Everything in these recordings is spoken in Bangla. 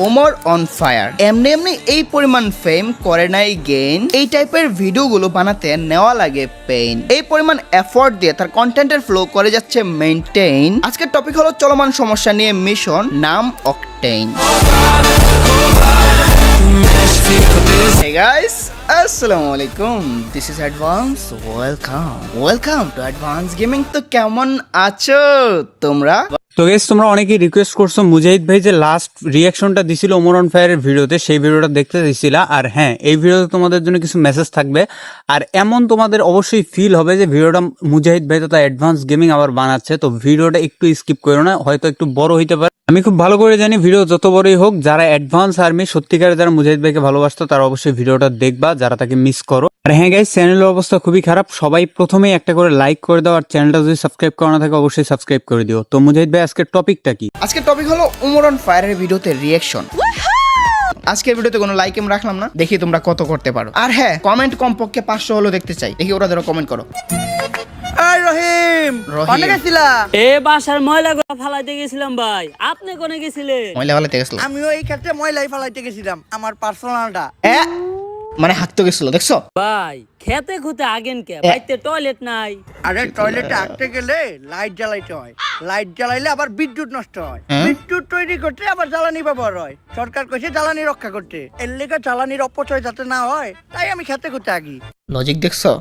ওমর অন ফায়ার এমনি এমনি এই পরিমাণ ফেম করে নাই গেইন। এই টাইপের ভিডিওগুলো বানাতে নেওয়া লাগে পেইন। এই পরিমাণ এফোর্ট দিয়ে তার কন্টেন্টের ফ্লো করে যাচ্ছে মেইনটেইন। আজকের টপিক হলো চলমান সমস্যা নিয়ে মিশন, নাম অকটেইন। Hey guys, আসসালামু আলাইকুম, this is advance. Welcome to advance gaming. তো কেমন আছো তোমরা? তো গাইস, তোমরা অনেকেই রিকোয়েস্ট করছো মুজাহিদ ভাই যে লাস্ট রিয়াকশনটা দিছিল ওমর অন ফায়ারের ভিডিওতে, সেই ভিডিওটা দেখতে দিছিলা। আর হ্যাঁ, এই ভিডিওতে তোমাদের জন্য কিছু মেসেজ থাকবে। আর এমন তোমাদের অবশ্যই ফিল হবে যে ভিডিওটা মুজাহিদ ভাই তথা অ্যাডভান্স গেমিং আবার বানাচ্ছে, তো ভিডিওটা একটু স্কিপ করো না, হয়তো একটু বড় হইতে পারে। আমি খুব ভালো করে জানি ভিডিও যত বড়ই হোক, যারা অ্যাডভান্স আর্মি সত্যিকারে যারা মুজাহিদ ভাইকে ভালোবাসতো তারা অবশ্যই ভিডিওটা দেখবা, যারা তাকে মিস করো। আর হ্যাঁ গাইস, চ্যানেলের অবস্থা খুবই খারাপ, সবাই প্রথমেই একটা করে লাইক করে দাও, আর চ্যানেলটা যদি সাবস্ক্রাইব করা না থাকে অবশ্যই সাবস্ক্রাইব করে দিও। তো মুজাহিদ ভাই, আজকের টপিকটা কি? আজকের টপিক হলো ওমর অন ফায়ারের ভিডিওতে রিয়াকশন। আজকের ভিডিওতে কোনো লাইক আমি রাখলাম না, দেখি তোমরা কত করতে পারো। আর হ্যাঁ, কমেন্ট কমপক্ষে 500 হলো দেখতে চাই, দেখি ওরা ধরো কমেন্ট করো। রহিম, কোনে গেছিলা? এ বাসার ময়লাগুলো ফালাইতে গেছিলাম ভাই। আপনি কোনে গেছিলেন? ময়লা ফালাইতে গেছিল? আমিও এই ক্ষেত্রে ময়লাই ফালাইতে গেছিলাম, আমার পার্সোনালটা। মানে হাঁকতে গেছিল, দেখছো? ভাই খেতে খুঁতে আগেন কে? বাইতে টয়লেট নাই। আরে টয়লেটে আটকে গেলে লাইট জ্বালাইতে হয়, লাইট জ্বালাইলে আবার বিদ্যুৎ নষ্ট হয়, বিদ্যুৎ তৈরি করতে আবার জ্বালানি ব্যবহার হয়। সরকার কইছে জ্বালানি রক্ষা করতে, এর লেগে জ্বালানির অপচয় যাতে না হয় তাই আমি খেতে খুঁতে আগি। লজিক দেখছো?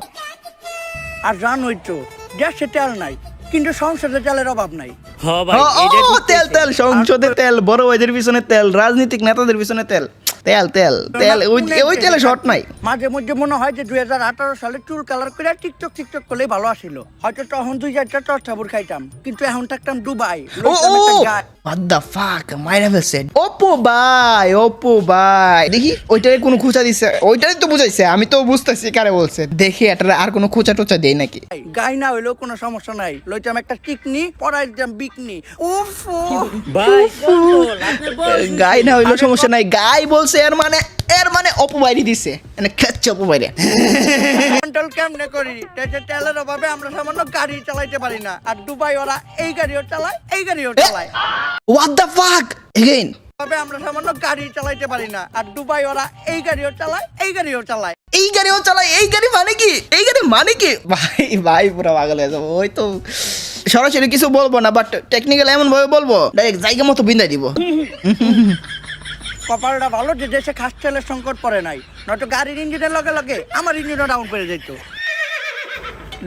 আর জানোই তো, গ্যাসে তেল নাই, কিন্তু সংসদে তেলের অভাব নাই। হ ভাই, এইটা ঠিক তেল কইছেন। তেল সংসদে তেল, বড় ভাইদের পিছনে তেল, রাজনৈতিক নেতাদের পিছনে তেল, তেল তেল তেল, ওই তেলে শর্ট নাই। মাঝে মধ্যে মনে হয় যে 2018 সালে চুল কালার করে টিকটক করলেই ভালো আসিল, হয়তো তখন 2-4টা টর্চাবুর খাইতাম, কিন্তু এখন থাকতাম দুবাই। What the fuck? মাইরা ফেলছে। ওপো ভাই দেখি ওইটারে কোনো খুঁচা দিছে, ওইটারে তো বুঝাইছে, আমি তো বুঝতেছি কারে বলছে। দেখি এটা আর কোনো খুঁচা টুচা দেই নাকি? গাই না হইলেও কোনো সমস্যা নাই, লইতাম একটা টিকনি, পড়াই দিতাম বিকনি। উফ ভাই কন্ট্রোল, আপনি বলছেন। গাই না হইলেও সমস্যা নাই, গাই বলছে, এর মানে অপু বাইরে দিছে, মানে খেচ্ছে অপু বাইরে। কন্ট্রোল কেমনে করি? দেশে তেলের অভাবে আমরা সামান্য গাড়ি চালাইতে পারি না, আর দুবাই ওরা এই গাড়িও চালায়, এই গাড়িও চালায়। What the fuck? Again? আমরা সামান্য গাড়ি চালাইতে পারি না, আর দুবাই ওরা এই গাড়িও চালায়, এই গাড়িও চালায়। এই গাড়িও চালায়, এই গাড়ি মানে কি? এই গাড়ি মানে কি? ভাই পুরো পাগল হয়ে যাবো। ওই তো সরাসরি কিছু বলবো না, বাট টেকনিক্যাল এমন ভাবে বলবো, ডাইরেক্ট জায়গা মতো বিন্দাই দিব। কপালটা ভালো যে দেশে খাস তেলের সংকট পড়ে নাই, নয়তো গাড়ির ইঞ্জিনের লগে লগে আমার ইঞ্জিনও ডাউন করে যেত।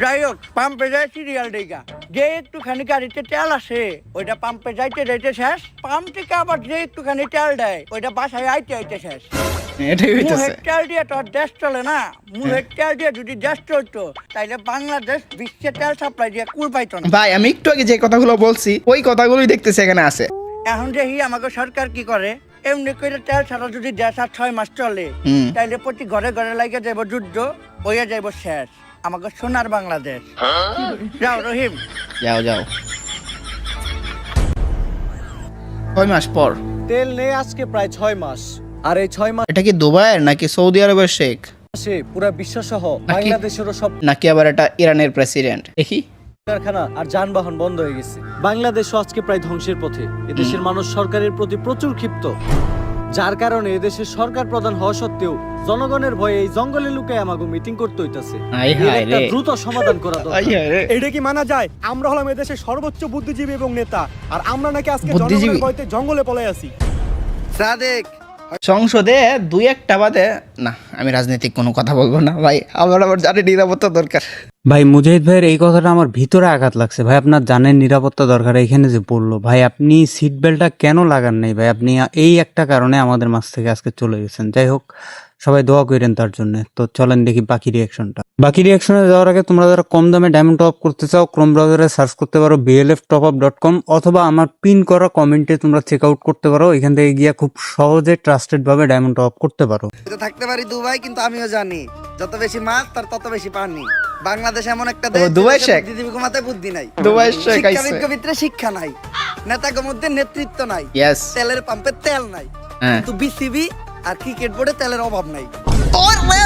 যাই হোক, পাম্পে যায় সিরিয়াল ডেগা, যে একটুখানি গাড়িতে তেল আসে ওইটা পাম্পে যাইতে যাইতে শেষ, পাম্প থেকে আবার যে একটুখানি তেল দেয় ওইটা বাসায় আইতে আইতে শেষ। এটাই হইতেছে। মুহের তেল দিয়ে তো আর দেশ চলে না, মুহের তেল দিয়ে যদি দেশ চলতো তাইলে বাংলাদেশ বিশ্বের তেল সাপ্লাই দিয়ে কুল পাইতো না। ভাই আমি একটু আগে যে কথাগুলো বলছি ওই কথাগুলোই দেখতেছি এখানে আছে। এখন দেখি আমাকে সরকার কি করে, এমনি করে তেল ছাড়া যদি দেশ আর 6 মাস চলে তাইলে প্রতি ঘরে ঘরে লাগে যাইব যুদ্ধ, হইয়া যাইব শেষ আমাকে সোনার বাংলাদেশ। যাও রহিম, যাও 6 মাস পর তেল নেই আজকে প্রায় 6 মাস, আর এই 6 এটা কি দুবাইয়ের নাকি সৌদি আরবের শেখ, মাসে পুরো বিশ্ব সহ বাংলাদেশেরও সব নাকি আবার এটা ইরানের প্রেসিডেন্ট? দেখি কারখানা আর যানবাহন বন্ধ হয়ে গেছে। বাংলাদেশও আজকে প্রায় ধ্বংসের পথে। এদেশের মানুষ সরকারের প্রতি প্রচুর ক্ষিপ্ত, যার কারণে এদেশের সরকার প্রধান হওয়া সত্ত্বেও জনগণের ভয়ে এই জঙ্গলে লুকায় আমাকে মিটিং করতে হইতাছে। একটা দ্রুত সমাধান করা দরকার। এটা কি মানা যায়? আমরা হলাম এদেশের সর্বোচ্চ বুদ্ধিজীবী এবং নেতা, আর আমরা নাকি আজকে জনগণের ভয়তে জঙ্গলে পলাই আছি। সাদেক সংসদে 2-1টা বাদে না, আমি রাজনৈতিক কোনো কথা বলবো না ভাই, আবার জানি নিরাপত্তা দরকার। ভাই মুজাহিদ ভাইয়ের এই কথাটা আমার ভিতরে আঘাত লাগছে। ভাই আপনার জানেন নিরাপত্তা দরকার, এখানে যে বললো, ভাই আপনি সিট বেল্টটা কেন লাগান নাই? ভাই আপনি এই একটা কারণে আমাদের মাঝ থেকে আজকে চলে গেছেন। যাই হোক, সবাই দোয়া করেন তার জন্য। তো চলেন দেখি বাকি রিয়াকশনটা। বাকি রিয়াকশনে যাওয়ার আগে তোমরা যারা কম দামে ডায়মন্ড টপ আপ করতে চাও, ক্রোম ব্রাউজারে সার্চ করতে পারো blftopup.com, অথবা আমার পিন করা কমেন্টে তোমরা চেক আউট করতে পারো। এখান থেকে গিয়ে খুব সহজে ট্রাস্টেড ভাবে ডায়মন্ড টপ আপ করতে পারো। থাকতে পারি দুবাই, কিন্তু আমিও জানি যত বেশি মাছ তার তত বেশি পানি। বাংলাদেশ এমন একটা দেশ, দুবাই শেখ বুদ্ধিজীবী ঘুমাতে বুদ্ধি নাই, দুবাই শেখ আইছে, শিক্ষাবিদদের ভিতরে শিক্ষা নাই, নেতাদের মধ্যে নেতৃত্ব নাই, ইয়েস, তেলের পাম্পে তেল নাই, কিন্তু বিসিবি আর ক্রিকেট বোর্ডে তেলের অভাব নাই। ওরে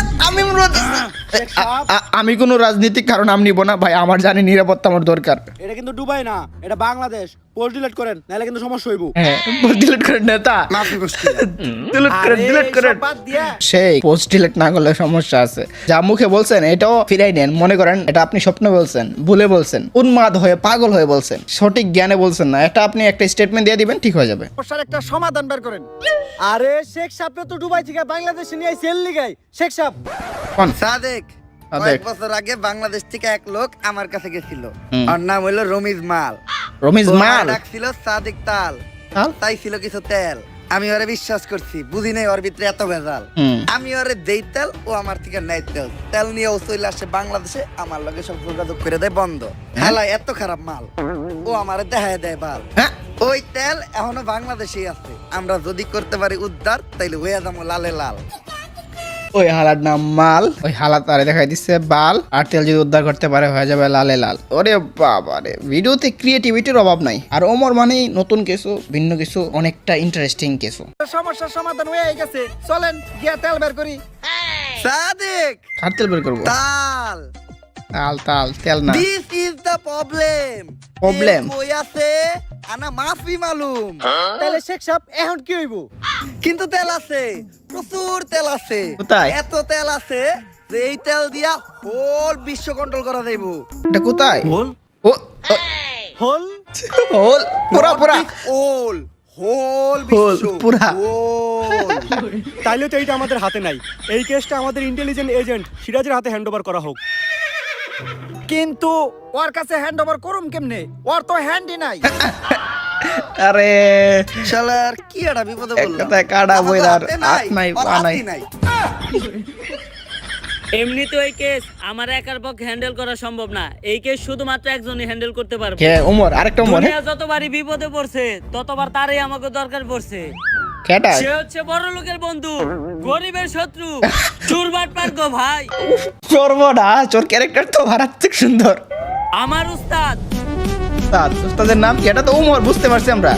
আমি কোনো রাজনীতিক কারণ নাম নিব না ভাই, আমার জানি নিরাপত্তা আমার দরকার। এটা কিন্তু দুবাই না, এটা বাংলাদেশ। পোস্ট ডিলিট করেন, নাহলে কিন্তু সমস্যা হইব। হ্যাঁ ডিলিট করেন নেতা, ডিলিট করেন, আরে ডিলিট করেন। এইসব বাদ দিয়া সেই পোস্ট ডিলিট না করলে সমস্যা আছে। যা মুখে বলছেন এটাও ফিরাই নেন। মনে করেন এটা আপনি স্বপ্নে বলছেন, ভুলে বলছেন, উন্মাদ হয়ে পাগল হয়ে বলছেন, সঠিক জ্ঞানে বলছেন না। এটা আপনি একটা স্টেটমেন্ট দিয়ে দিবেন, ঠিক হয়ে যাবে। সমস্যার একটা সমাধান বের করেন। আরে শেখ সাহেব তো দুবাই থেকে বাংলাদেশে নিয়ে সেল লিগাই। শেখ সাহেব কোন সাদেক সাদেক? কয়েক বছর আগে বাংলাদেশ থেকে এক লোক আমার কাছে গেছিল, ওর নাম হলো রমিজ মাল। রমিজ ও মাল? আমার ডাকছিল সাদেক তাল, তাল? তাই ছিল কিছু তেল। আমি ওরে বিশ্বাস করছি, বুঝি নাই ওর ভিতরে এত ভেজাল। আমি ওরে দেই তেল, ও আমার থেকে নেয় তেল। তেল নিয়ে ও চলে আসে বাংলাদেশে, আমার লগে সব যোগাযোগ করে দেয় বন্ধ। হেলা এত খারাপ মাল, ও আমারে দেখায় দেয় বাল। হ্যাঁ ওই তেল এখনো বাংলাদেশেই আছে। আমরা যদি করতে পারি উদ্ধার, তাইলে হয়ে যাবো লালে লাল। ওই হালার নাম মাল, ওই হালা তারে দেখাই দিচ্ছে বাল, আর তেল যদি উদ্ধার করতে পারে হয়ে যাবে লালে লাল। ওরে বাবা রে, ভিডিওতে ক্রিয়েটিভিটির অভাব নাই। আর ওমর মানেই নতুন কিছু, ভিন্ন কিছু, অনেকটা ইন্টারেস্টিং কিছু। সমস্যার সমাধান হয়ে গেছে, চলেন গিয়া তেল বের করি। সাদেক কার তেল বের করবো? তাল, তাল তাল তেল না। This is the problem. Problem? কই আছে আনা মাফি মালুম। তাহলে শেখ সাহেব এখন কি হইব? কিন্তু তেল আছে, প্রচুর তেল আছে। কোথায়? এত তেল আছে যে এই তেল দিয়া হোল বিশ্ব কন্ট্রোল করা যাইব। এটা কোথায়? ও ও, হল হোল পুরা পুরা হোল হোল হোল, বিশ্ব পুরা। হোল। তাইলে তো এইটা আমাদের হাতে নাই। এই কেসটা আমাদের ইন্টেলিজেন্ট এজেন্ট সিরাজের হাতে হ্যান্ডওভার করা হোক। কিন্তু ওর কাছে হ্যান্ডওভার করুম কেমনে? ওর তো হ্যান্ডই নাই। আরে শালার কি একটা বিপদে এক বললাম। কথায় কাটা আমার তো বইদার হাতে হাত নাই, ওর পা নাই। হাতই নাই। এমনি তো এই কেস আমার একার পক্ষে হ্যান্ডেল করা সম্ভব না। এই কেস শুধুমাত্র একজনই হ্যান্ডেল করতে পারবে। কে ওমর? আরেকটা ওমর? দুনিয়া যতবারই বিপদে পড়ছে ততবার তারই আমাকে দরকার পড়ছে। কেটা? সে হচ্ছে বড় লোকের বন্ধু, গরিবের শত্রু, চুরবাট পার্ক ভাই। চোরবনা, চোর ক্যারেক্টার তো মারাত্মক সুন্দর। আমার উস্তাদ। উস্তাদ, উস্তাদের নাম কি? এটা তো ওমর, বুঝতে পারছি আমরা।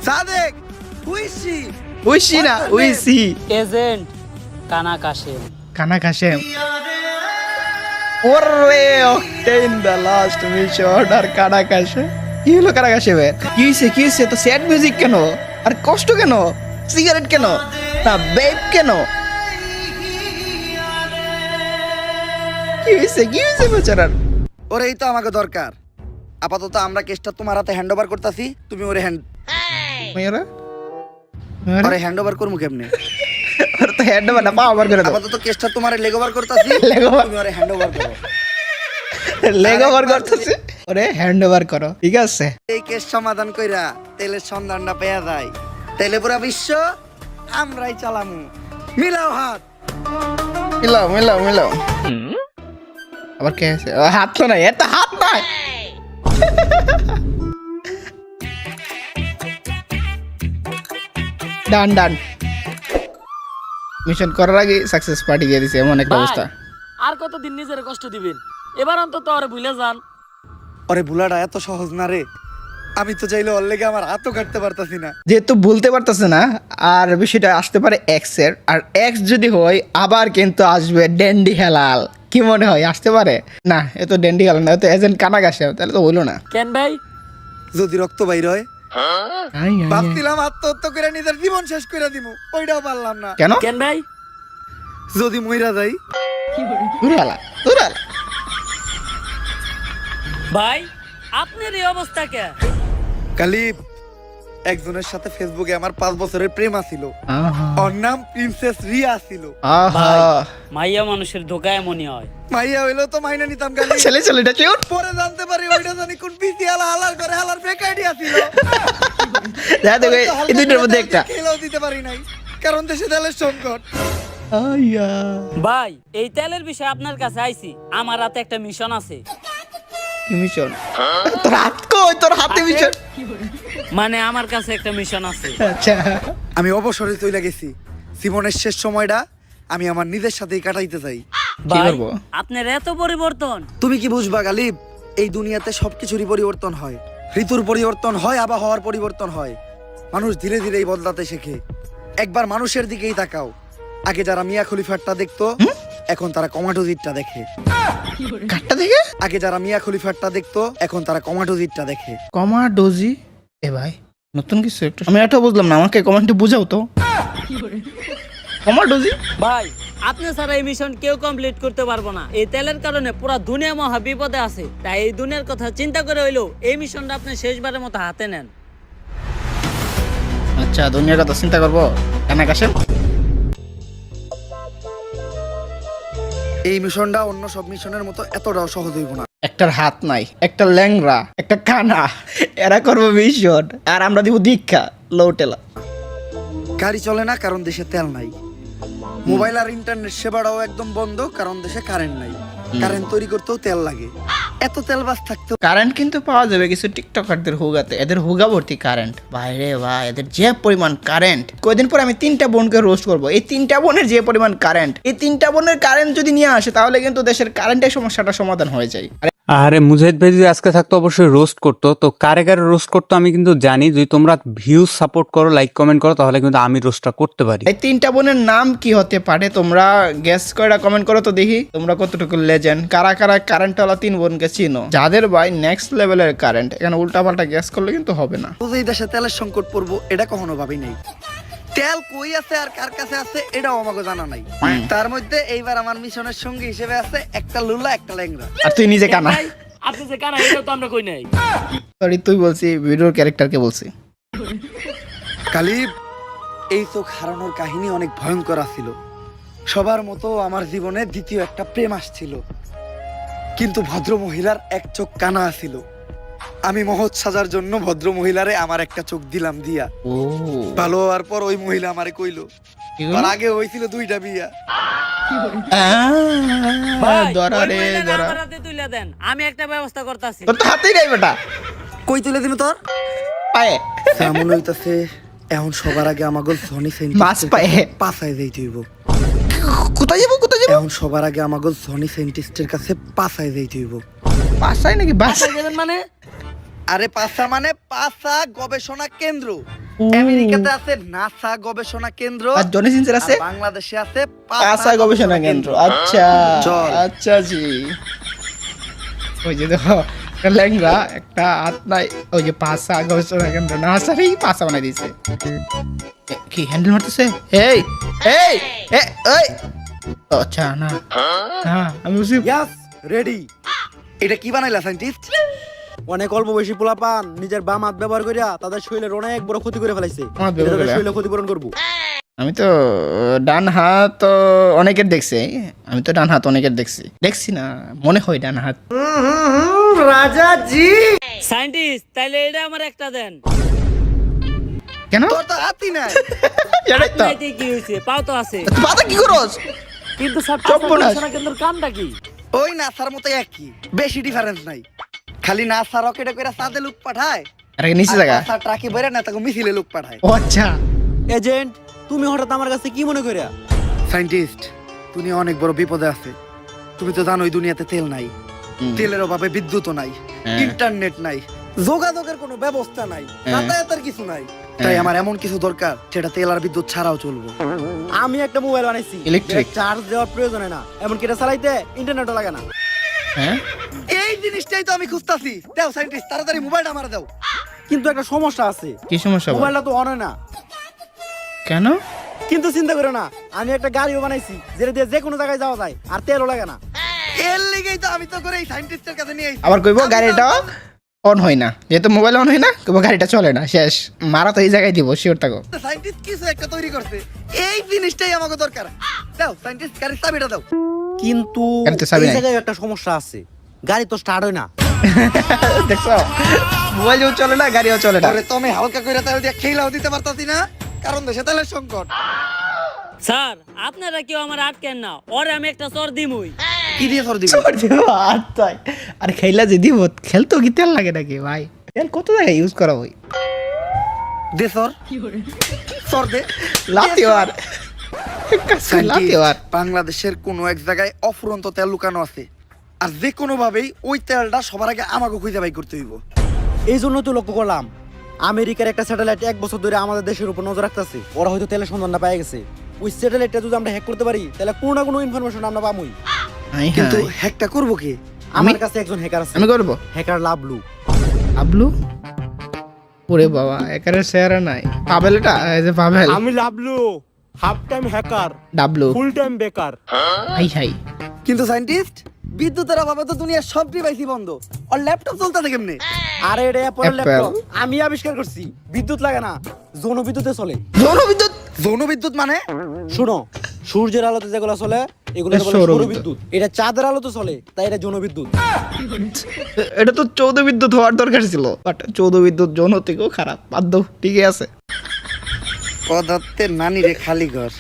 সাদেক হুইসি উইসি না, উইসি। এজেন্ট কানা কাশেম। কানা কাশেম। ওরে অক্টেইন দ্য লাস্ট মিশন আর কানা কাশেম। কি হলো কানা কাশেমের? কি হইছে, কি হইছে? তো স্যাড মিউজিক কেন? আর কষ্ট কেন? সিগারেট কেন? না বেব কেন? কি হইছে, কি হইছে বেচারার? ওরেই তো আমাকে দরকার। আপাতত আমরা কেসটা তোমার হাতে হ্যান্ডওভার করতেছি, তুমি ওরে মেয়েরা ওরে হ্যান্ডওভার করমু কেমনে? আর তো হেড না পা ওভার করে দাও। আপাতত কেসটা তোমারে লেগওভার করতেছি, লেগওভার? তুমি ওরে হ্যান্ডওভার করো। লেগ ওভার করতেছে, ওরে হ্যান্ড ওভার করো, ঠিক আছে? এই কেস সমাধান কইরা তেলের সন্ধানটা পেয়ে যায়, তেলে পুরা বিশ্ব আমরাই চালামু। মিলাও হাত। মিলাও মিলাও মিলাও। আবার কে আছে? ও, হাত তো নাই, এটা হাত নাই। ডান ডান। মিশন করার আগে সাকসেস পার্টি দিয়ে দিছে, এমন একটা অবস্থা। আর কতদিন নিজের কষ্ট দিবেন? এবার অন্তত আরে ভুলে যান। ওরে ভুলাটা এত সহজ না রে। আমি তো চাইলে ওর লেগে আমার হাতও কাটতে পারতাছি না। যেহেতু বলতে পারতেছে না, আর বিষয়টা আসতে পারে এক্স এর, আর এক্স যদি হয় আবার কিন্তু আসবে ড্যান্ডি হেলাল। কি মনে হয় আসতে পারে? না, এ তো ড্যান্ডি হেলাল না, এ তো এজেন্ট কানা গাছে, তাহলে তো হইলো না। কেন ভাই? যদি রক্ত বাইর হয়, আই, আই, আই। ভাবছিলাম আত্মহত্যা করে নিজের জীবন শেষ করে দিমু, ওইটাও পারলাম না। কেন? কেন ভাই? যদি মইরা যাই, দুরালা দুরালা। ভাই আপনার এই অবস্থা কে? কালিব একজনের সাথে ফেসবুকে আমার 5 বছরের প্রেম আছিল। আহা ওর নাম প্রিন্সেস রিয়া ছিল। আহা, মাইয়া মানুষের ধোকা এমনই হয়। মাইয়া হইলো তো মাইনা নিতাম কালি। ছেলে ছেলেটা কিউট। পরে জানতে পারি ওইটা জানি কোন পিসি হালার করে হালার ফেক আইডিয়া ছিল। দেখা দেখো এই দুইটার মধ্যে একটা। খেলেও দিতে পারি নাই, কারণ দেশে তেলের সংকট। আইয়া, ভাই এই তেলের বিষয়ে আপনার কাছে আইছি, আমার হাতে একটা মিশন আছে। কি মিশন? তোর হাত কই? তোর হাতে মিশন? মানে আমার কাছে একটা মিশন আছে। আচ্ছা, আমি অবসরে চলে গেছি। জীবনের শেষ সময়টা আমি আমার নিজের সাথেই কাটাইতে চাই। কি ভাই করবো? আপনার এত পরিবর্তন। তুমি কি বুঝবা গালিব? এই দুনিয়াতে সবকিছুরই পরিবর্তন হয়। ঋতুর পরিবর্তন হয়, আবহাওয়ার পরিবর্তন হয়। মানুষ ধীরে ধীরেই বদলাতে শেখে। একবার মানুষের দিকেই তাকাও, আগে যারা মিয়া খলিফারটা দেখতো এখন তারা কমাটোজিটটা দেখে। কাটটা দেখে আগে যারা মিয়া খলিফারটা দেখতো এখন তারা কমাটোজিটটা দেখে। কমা ডোজি এ ভাই নতুন কিছু একটু আমি এটা বুঝলাম না, আমাকে কমেন্টে বুঝাও তো। কমা ডোজি ভাই আপনি ছাড়া এই মিশন কেউ কমপ্লিট করতে পারবো না। এই তেলের কারণে পুরো দুনিয়া মহা বিপদে আছে। তাই এই দুনিয়ার কথা চিন্তা করে হইলো এই মিশনটা আপনি শেষবারের মতো হাতে নেন। আচ্ছা দুনিয়ার কথা চিন্তা করবো কেন কাশেম? এই মিশনটা অন্য সব মিশনের মতো এতটাও সহজ হইব না। একটার হাত নাই, একটা ল্যাংরা, একটা কানা, এরা করবো মিশন আর আমরা দিব দীক্ষা লৌটেলা। গাড়ি চলে না কারণ দেশে তেল নাই। মোবাইল আর ইন্টারনেট সেবাটাও একদম বন্ধ কারণ দেশে কারেন্ট নাই। কারেন্ট তৈরি করতেও তেল লাগে। এত তেল বাস থাকতো। কারেন্ট কিন্তু পাওয়া যাবে কিছু টিকটকারদের হুগাতে, এদের হুগা ভর্তি কারেন্ট। বাইরে ভাই এদের যে পরিমাণ কারেন্ট, কয়দিন পর আমি 3টা বোনকে রোস্ট করবো। এই 3টা বোনের যে পরিমাণ কারেন্ট, এই 3টা বোনের কারেন্ট যদি নিয়ে আসে তাহলে কিন্তু দেশের কারেন্টের সমস্যাটা সমাধান হয়ে যায়। আরে মুজাহিদ ভাই যদি আজকে থাকতো অবশ্যই রোস্ট করতো। তো কারে কারে রোস্ট করতো আমি কিন্তু জানি। যদি তোমরা ভিউজ সাপোর্ট করো, লাইক কমেন্ট করো, তাহলে কিন্তু আমি রোস্টটা করতে পারি। এই 3টা বোনের নাম কি হতে পারে তোমরা গেস করে কমেন্ট করো তো দেখি তোমরা কতটুকু লেজেন্ড। কারা কারা কারেন্টওয়ালা 3 বোনকে চিনো যাদের ভাই নেক্সট লেভেলের কারেন্ট। এখানে উল্টাপাল্টা গেস করলে কিন্তু হবে না। এই দেশে তেলের সংকট পড়বো এটা কখনো ভাবি নাই। তেল কই আছে আর কার কাছে আছে এটাও আমাকে জানা নাই। তার মধ্যে এইবার আমার মিশনের সঙ্গী হিসেবে আছে একটা লুলা একটা ল্যাংড়া। আর তুই নিজে কানা। ভাই, আপনি যে কানা এটাও তো আমরা কই নাই। সরি তুই বলছি, ভিডিওর ক্যারেক্টারকে বলছি। কালিব, এই চোখ হারানোর কাহিনী অনেক ভয়ঙ্কর ছিল। সবার মতো আমার জীবনে দ্বিতীয় একটা প্রেম আসছিল, কিন্তু ভদ্র মহিলার এক চোখ কানা ছিল। আমি মহৎ সাজার জন্য ভদ্র মহিলারে আমার একটা চোখ দিলাম দিয়া। ও ভালো হওয়ার পর ওই মহিলা আমারে কইলো আর আগে হয়েছিল 2টা বিয়া। ভাই, ধরা ওই রে মহিলাটা ধরা। আমার হাতে তুলে দেন, আমি একটা ব্যবস্থা করতেছি। তোর তো হাতেই নাই বেটা, কই তুলে দিবি তোর পায়ে এমন হইতাছে। এখন সবার আগে আমাকে ধনী মাছ পায়ে। পাছায় যাইতে হইব। কোথায় যাবো কোথায় যাবো? এখন সবার আগে আমাকে ধনী সাইন্টিস্টের কাছে পাছায় যাইতে হইব। বাসায় নাকি বাস? বাসায় যাবেন মানে? আরে পাসা মানে পাসা গবেষণা কেন্দ্র। আমেরিকাতে আছে নাসা গবেষণা কেন্দ্র, আর জনি সিনসের আছে আর বাংলাদেশে আছে পাসা গবেষণা কেন্দ্র। আচ্ছা চল। আচ্ছা জি। ওই যে দেখো একটা ল্যাংরা, একটা হাত নাই, ওই যে পাসা গবেষণা কেন্দ্র না সারেই পাসা বানাই দিয়েছে। কি হ্যান্ডেল মারতেছে? এই এই এই এই আচ্ছা না না আমি বুঝি। ইয়াস রেডি। এটা কি বানাইলা সাইন্টিস্ট? অনেক অল্প বয়সী পোলাপান নিজের বাম হাত ব্যবহার করিয়া তাদের শরীরের অনেক বড় ক্ষতি করে ফেলাইছে। আমার ব্যবহার এটাকে কইরা? শরীরে ক্ষতিপূরণ করবো। আমি তো ডান হাত তো অনেকের দেখছি, আমি তো ডান হাত অনেকের দেখছি না মনে হয় ডান হাত। রাজা জি সায়েন্টিস্ট, তাইলে এটা আমার একটা দেন। কেন? তোর তো হাতই নাই। এটাই তো নাইতে কি হইছে? পাও তো আছে। তুই বাধা কি করস? কিন্তু স্যার চুপ পাঁচটা বলাস। গবেষণা কেন্দ্রের কামটা কি? ওই নাসার মতো একই, বেশি ডিফারেন্স নাই। খালি নাসা রকেটে করে চাঁদে লোক পাঠায়, আরে নিচে জায়গা। আর ট্রাকে বেরে না তাকে মিছিলে লোক পাঠায়। ও আচ্ছা এজেন্ট, তুমি হঠাৎ আমার কাছে কি মনে করিয়া? সাইন্টিস্ট, তুমি অনেক বড় বিপদে আছে। তুমি তো জানোই দুনিয়াতে তেল নাই, তেলের অভাবে বিদ্যুৎও নাই, হ্যাঁ। ইন্টারনেট নাই, যোগাযোগের কোনো ব্যবস্থা নাই, যাতায়াতের কিছু নাই। তাই আমার এমন কিছু দরকার যেটা তেল আর বিদ্যুৎ ছাড়াও চলবো। আমি একটা মোবাইল বানাইছি, Electric? চার্জ দেওয়ার প্রয়োজন হয় না, এমনকি এটা চালাইতে ইন্টারনেটও লাগে না। হ্যাঁ এই জিনিসটাই তো আমি খুঁজতাছি। দাও সাইন্টিস্ট, তাড়াতাড়ি মোবাইলটা আমার দাও। কিন্তু একটা সমস্যা আছে, কি সমস্যা বল? মোবাইলটা তো অন হয় না। কেন? কিন্তু চিন্তা করো না, আমি একটা গাড়িও বানাইছি যেটা দিয়ে যে কোনো জায়গায় যাওয়া যায় আর তেলও লাগে না। এর লেগেই তো আমি তো করে এই সাইন্টিস্টের কাছে নিয়ে আইছি। আবার কইবো গাড়িটা অন হয় না, যেহেতু মোবাইল অন হয় না কইবো গাড়িটা চলে না, শেষ মারা তো এই জায়গায় দিব শিওর থাকো। সাইন্টিস্ট কিছু একটা তৈরি করছে, এই জিনিসটাই আমাকে দরকার। দাও সাইন্টিস্ট, গাড়ির চাবিটা দাও। কিন্তু গাড়িতে চাবি এই নাই। জায়গায় একটা সমস্যা আছে, গাড়ি তো স্টার্ট হয় না। দেখছো মোবাইলও চলে না গাড়িও চলে না। আরে তো আমি হালকা করে তেল দিয়ে খেলাও দিতে পারতাছি না, কারণ দেশে তেলের সংকট। স্যার, আপনারা কেউ আমার আটকেন না, ওরে আমি একটা চর দিমুই। কি দিয়ে সর দিবি? আর খেলা যে দিব খেলতেও কি তেল লাগে নাকি ভাই? তেল কত জায়গায় ইউজ করা হয়। দে সর, সর দে। লাতিওয়ার লাতিওয়ার বাংলাদেশের কোনো এক জায়গায় অফুরন্ত তেল লুকানো আছে, আর যে কোনো ভাবেই ওই তেলটা সবার আগে আমাকে খুঁজে বাই করতে হইব। এই জন্য তো লক্ষ্য করলাম আমেরিকার একটা স্যাটেলাইট 1 বছর ধরে আমাদের দেশের উপর নজর রাখতেছে। ওরা হয়তো তেলের সন্ধানটা পেয়ে গেছে। ওই স্যাটেলাইটটা যদি আমরা হ্যাক করতে পারি তাহলে কোনো না কোনো ইনফরমেশন আমরা পাবোই। কিন্তু হ্যাকটা করবো কি? আমার কাছে একজন হ্যাকার আছে, আমি করবো। হ্যাকার লাভলু। আবলু, ওরে বাবা, একারে শেয়ারা নাই। পাবেলটা, এই যে পাবেল। আমি Lovelu, half time hacker, Dablu, full time বেকার। Hi hi. কিন্তু সায়েন্টিস্ট, বিদ্যুতের অভাবে তো দুনিয়ার সব ডিভাইসই বন্ধ। আর ল্যাপটপ চলতেছে কেমনে? আরে এটা অ্যাপলের Apple। ল্যাপটপ, আমি আবিষ্কার করছি। বিদ্যুৎ লাগে না, যৌন বিদ্যুতে চলে। জনবিদ্যুৎ। যৌন বিদ্যুৎ মানে? শুনো, সূর্যের আলোতে যেগুলো চলে এগুলো বলে সৌরবিদ্যুৎ। এটা চাঁদের আলোতে চলে, তাই এটা যৌন বিদ্যুৎ। এটা তো চৌদ্দ বিদ্যুৎ হওয়ার দরকার ছিল, বাট চৌদ্দ বিদ্যুৎ যৌন থেকেও খারাপ। বাধ্য, ঠিকই আছে। পদার্থের নানি রে খালি ঘর।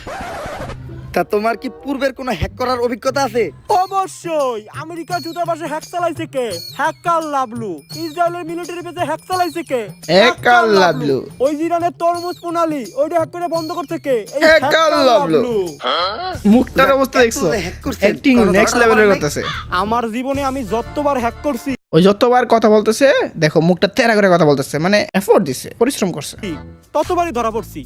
তা তোমার কি পূর্বের কোনো হ্যাক করার অভিজ্ঞতা আছে? অবশ্যই। আমেরিকা দূতাবাসে হ্যাক চালাইছে কে? হ্যাকার লাভলু। ইসরায়েলের মিলিটারি বেসে হ্যাক চালাইছে কে? হ্যাকার লাভলু। ওই ইরানের তরমুজ প্রণালী ওইটা হ্যাক করে বন্ধ করতে কে? এই হ্যাকার লাভলু। মুখটার অবস্থা দেখছো? হ্যাক করছে, অ্যাক্টিং কোনো নেক্সট ধরনের লেভেলের নাই। করতেছে। আমার জীবনে আমি যতবার হ্যাক করছি ওই যতবার কথা বলতেছে, দেখো মুখটা তেরা করে কথা বলতেছে, মানে এফোর্ট দিছে, পরিশ্রম করছে। ততবারই ধরা পড়ছি।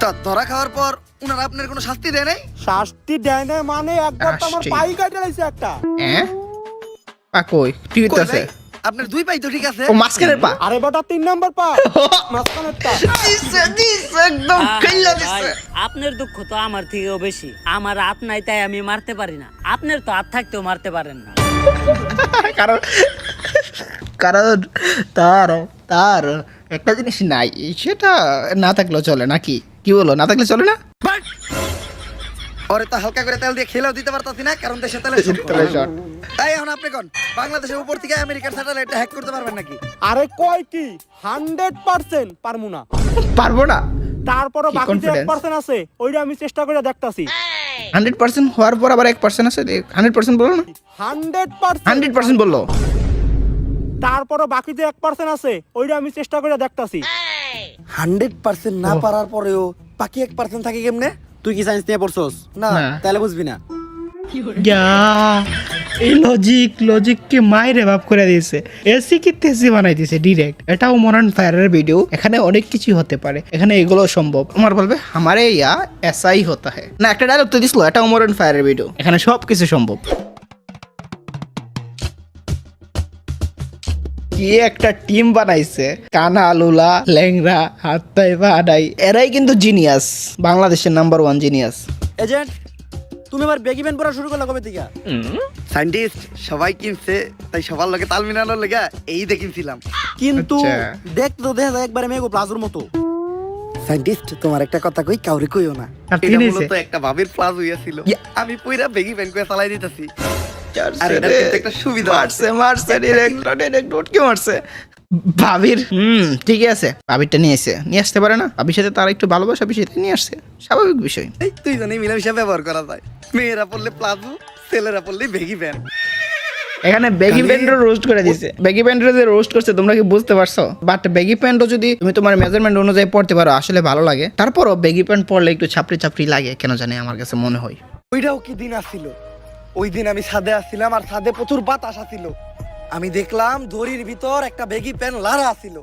তা ধরা খাওয়ার পর উনারা আপনার কোনো শাস্তি দেয় নাই? শাস্তি দেয় না মানে একবার তো আমার শাস্তি। পাই কাটে লাইছে একটা। হ্যাঁ, পা কই? টিভিতে কই আছে। ভাই, আপনার দুই পাই তো ঠিক আছে। ও মাঝখানের পা। আরে বেটা 3 নাম্বার পা, মাঝখানেরটা। দিছে একদম খেললা দিছে। ভাই, আপনার দুঃখ তো আমার থেকেও বেশি। আমার হাত নাই তাই আমি মারতে পারি না। আপনার তো হাত থাকতেও মারতে পারেন না। কারণ কারণ তার তার একটা জিনিস নাই, সেটা না থাকলেও চলে নাকি? কি বলো, না থাকলে চলে না? ওরে তো হালকা করে তেল দিয়ে খেলেও দিতে পারতাছি না, কারণ দেশে তেলের তেলের সংকট। short। তাই এখন আপনি কোন বাংলাদেশের উপর থেকে আমেরিকার স্যাটেলাইট হ্যাক করতে পারবেন নাকি? আরে কয় কি 100% পারমু না। পারবো না। তারপরও কি বাকি যে confidence? 1% আছে ওইটা আমি চেষ্টা করে দেখতাছি। 100% হওয়ার পর আবার 1% আছে, 100% বললো না? 100%। 100% বললো। তারপরও বাকি যে 1% আছে ওইটা আমি চেষ্টা করে দেখতাছি। 100% না পারার পরেও বাকি 1% থাকে কেমনে? তুই কি সায়েন্স নিয়ে পড়ছস? না। তাহলে বুঝবি না। এই লজিককে মাইরে বাপ করে দিয়েছে। এসি কি তেসি বানাই দিয়েছে ডিরেক্ট। এটাও মরান ফায়ারের ভিডিও, এখানে অনেক কিছু হতে পারে, এখানে এগুলো সম্ভব। তোমার বলবে আমারে ইয়া এসাই হতা হ্যায় না, একটা ডায়লগ তো দিছিল, এটাও মরান ফায়ারের ভিডিও, এখানে সব কিছু সম্ভব। কি একটা টিম বানাইছে, কানা লুলা ল্যাংরা হাত্তাই বাডাই, এরাই কিন্তু জিনিয়াস, বাংলাদেশের নাম্বার 1 জিনিয়াস। এজেন্ট, তুমি আবার বেগি প্যান্ট পরা শুরু করলা কবে থেকে? সায়েন্টিস্ট সবাই কিনছে, তাই সবার লগে তাল মিলানোর লেগে এই দেখিনছিলাম। কিন্তু আচ্ছা। দেখতে তো দেখা যায় একবারে মেঘো প্লাজোর মতো। সায়েন্টিস্ট তোমার একটা কথা কই, কাউরে কইও না। আর এটা চিনিছে? মূলত একটা ভাবির প্লাজ হইয়াছিল। ইয়া। আমি পুরা বেগি প্যান্ট করে চালাই দিতেছি। আর এটার কিন্তু একটা সুবিধা আছে। মারছে ডিরেক্ট উঠকে মারছে ভাবির। ঠিকই আছে, ভাবিরটা নিয়ে আসতে পারে না, ভাবির সাথে তার একটু ভালোবাসা বিষয়টা নিয়ে আসছে, স্বাভাবিক বিষয়। এই দুইজনেই মিলামিশা ব্যবহার করা যায়। মেয়েরা পড়লে প্লাজো, ছেলেরা পড়লে বেগি প্যান্ট। এখানে বেগি প্যান্টও রোস্ট করে দিয়েছে। বেগি প্যান্টও যে রোস্ট করছে তোমরা কি বুঝতে পারছো? বাট বেগি প্যান্টও যদি তুমি তোমার মেজারমেন্ট অনুযায়ী পড়তে পারো আসলে ভালো লাগে। তারপরও বেগি প্যান্ট পরলে একটু ছাপড়ি লাগে, কেন জানি আমার কাছে মনে হয়। ওইটাও কি দিন আসছিল? ওই দিন আমি ছাদে আসছিলাম, আর ছাদে প্রচুর বাতাস আসছিল। আমি দেখলাম দড়ির ভিতর একটা বেগি প্যান্ট লারা আসছিল,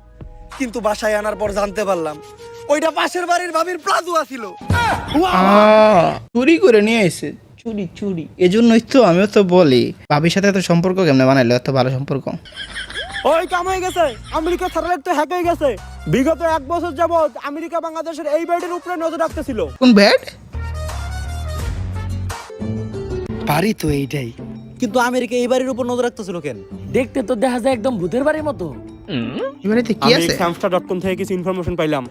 কিন্তু বাসায় আনার পর জানতে পারলাম ওইটা পাশের বাড়ির ভাবির প্লাজো আসছিল। চুরি করে নিয়ে এসে, চুরি। এজন্যই তো আমিও তো বলি ভাবির সাথে এত সম্পর্ক কেমনে বানাইলো, এত ভালো সম্পর্ক। ওই কাম হয়ে গেছে, আমেরিকা স্যাটেলাইট তো হ্যাক হয়ে গেছে। বিগত 1 বছর যাবত আমেরিকা বাংলাদেশের এই ব্যাটের উপরে নজর রাখতেছিল। কোন ব্যাড? বাড়ি তো এইটাই। কিন্তু আমেরিকা এই বাড়ির উপর নজর রাখতেছিল কেন? দেখতে তো দেখা যায় একদম ভূতের বাড়ির মতো। এবারেতে কি আমি আছে? samstar.com থেকে কিছু ইনফরমেশন পাইলাম।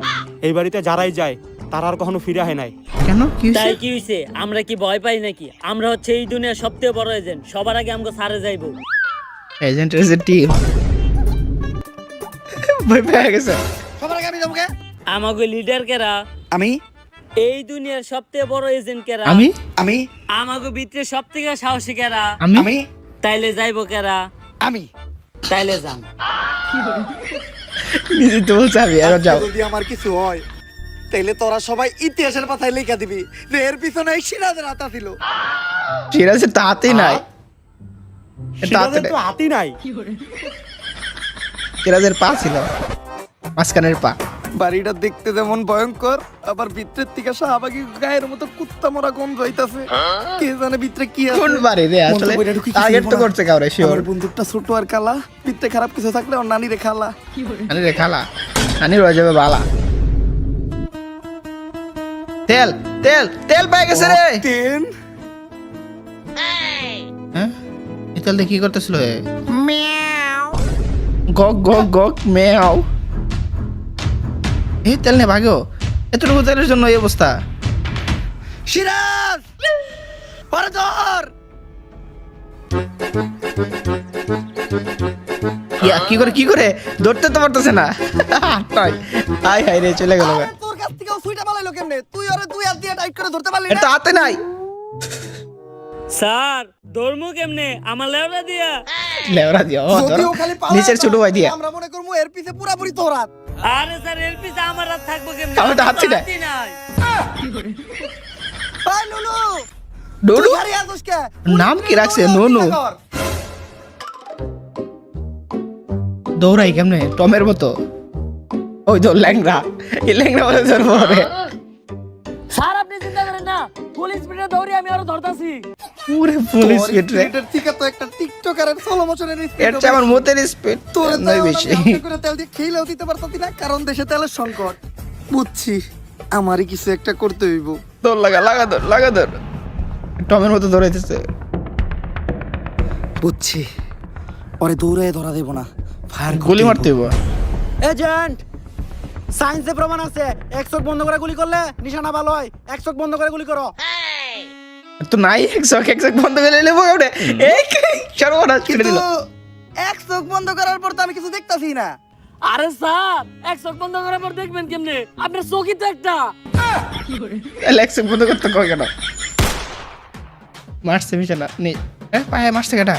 এই বাড়িতে যারাই যায় তারা আর কখনো ফিরে হয় নাই। কেন কি তাই হয়েছে? কি হইছে? আমরা কি ভয় পাই নাকি? আমরা হচ্ছে এই দুনিয়ার সবথেকে বড় এজেন্ট, সবার আগে আমগো সারে যাইবো। এজেন্টের টিম ভয় পেয়ে গেছে। সবার আগে আমি যাবো কে? আমাগো লিডার কেরা? আমি এই দুনিয়ার সবথেকে বড় এজেন্ট কেরা? আমি আমি আমাগো ভিতরে সবথেকে সাহসী কেরা? আমি আমি তাইলে যাইবো কেরা? আমি তাইলে যান। নিজে তো বলছে আমি, আর যাও। যদি আমার কিছু হয় তাইলে তোরা সবাই ইতিহাসের পাতায় লেখা দিবি যে এর পিছনে এই সিরাজের হাত ছিল। সিরাজের তো হাতেই নাই, সিরাজের তো হাতই নাই। সিরাজের পা ছিল, মাঝখানের পা। বাড়িটা দেখতে যেমন ভয়ঙ্কর, আবার ভিতরের থেকে শাহবাগী গায়ের মতো কুত্তা মরা গন্ধ হইতাছে। কে জানে ভিতরে কি আছে। কোন বাড়ি রে আসলে মন্ত্র বইটা ঢুকি কিছু টার্গেট তো বলবো না। করছে কাউরে শিওর। আমার বন্দুকটা ছোট আর কালা, ভিতরে খারাপ কিছু থাকলে ওর নানি রে খালা। আনি রে খালা, আনি রয়ে যাবে বালা। তেল তেল তেল পাই গেছে রে। তেন হ্যাঁ এই তেল দিয়ে কি করতেছিল এ? গক গক গক মেয়াও। এই তেল নে ভাগো, এতটুকু তেলের জন্য এই অবস্থা। সিরাজ পরে ধর। কি করে ধরতে তো পারতেছে না। হাই হাই রে চলে গেল। আরে তোর কাছ থেকে সুইটা পালাইলো কেমনে? তুই ওরে দুই হাত দিয়ে টাইট করে ধরতে পারলি এটা না? হাতে নাই। স্যার ধর্ম কেমনে আমার লেওরা দিয়া? লেওরা দিয়া ও ধর। যদিও খালি পালায় নিচের ছোট ভাই দিয়া। আমরা মনে করবো এর পিছে পুরাপুরি তোর হাত। আরে স্যার এর পিছে আমার রাত থাকবো কেমনে? আমি তো হাতছি না। হাতই নাই। এই নুনু, ডোডু তুই দাঁড়িয়ে আছিস কে? নাম কি রাখছে? তুই নুনু। চিন্তা কর। দৌড়াই কেমনে টমের মতো। ওই তো ল্যাংরা, এই ল্যাংরা বলে ধরবো রে। স্যার আপনি চিন্তা করেন না, ফুল স্পিডে দৌড়ি আমি আরো ধরতাছি। পুরো পুলিশ তোর স্পিড রে। স্পিডের থেকে তো একটা টিকটকারের স্লো মোশনের স্পিড এর চেয়ে আমার মুতের স্পিড তোর নয় বেশি। করে তেল দিয়ে খেলেও দিতে পারতাছি না, কারণ দেশে তেলের সংকট। বুঝছি, আমারই কিছু একটা করতে হইব। দৌড় লাগা ধর। টমের মতো দৌড়াইতেছে। বুঝছি, পরে দৌড়ে ধরা দেব না, ফায়ার গুলি মারতে হইব। এজেন্ট, সায়েন্সে প্রমাণ আছে এক চোখ বন্ধ করে গুলি করলে নিশানা ভালো হয়। এক চোখ বন্ধ করে গুলি করো। তো নাই এক চোখ বন্ধ করে নেবো কেমনে? এই সর্বনাশ ছেড়ে দিল। কিন্তু এক চোখ বন্ধ করার পর তো আমি কিছু দেখতাছি না। আরে স্যার এক চোখ বন্ধ করার পর দেখবেন কেমনে? আপনার চোখই তো একটা। তাহলে এক চোখ বন্ধ করতে কয় কেন? মারছে বিছানা নে। পায়ে মারছে কেটা?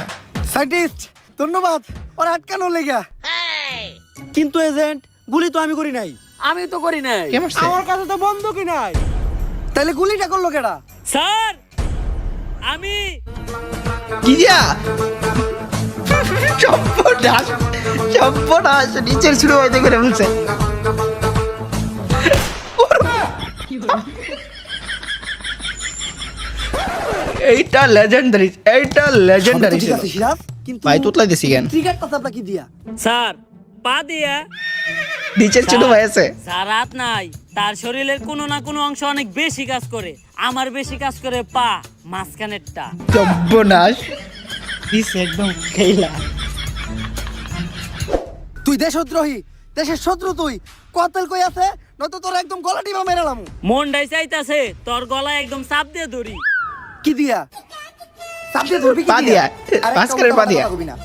সাইন্টিস্ট ধন্যবাদ, ওর আটকানো লেগা। কিন্তু এজেন্ট, গুলি তো আমি করি নাই। আমি তো করি নাই। কে মারছে? আমার কাছে তো বন্দুকই নাই। তাইলে গুলিটা করলো কেডা? স্যার আমি কি দিয়া? সর্বনাশ নিচের শুরু হইতে করে বলছে। এইটা লেজেন্ডারি সবই তো ঠিক আছে, সিরাজ, কিন্তু ভাই তুতলাই দিছি কেন? ট্রিগারটা চাপলা কি দিয়া? স্যার পা দিয়া। নিচের ছোট ভাই আছে। স্যার হাত নাই, তার শরীরের কোনো না কোনো অংশ অনেক বেশি কাজ করে। আমার বেশি কাজ করে পা, মাঝখানেরটা। সর্বনাশ দিছে একদম খেলা। তুই দেশদ্রোহী, দেশের শত্রু তুই। কতল কই আছে, নয়তো তোর একদম গলা টিপা মেরালাম। মনটাই চাইতাছে তোর গলায় একদম চাপ দিয়ে ধরি। কি দিয়া? চাপ দিয়ে ধরবি কি পা দিয়া, আরে ভাস্করের পা দিয়া। কবি না।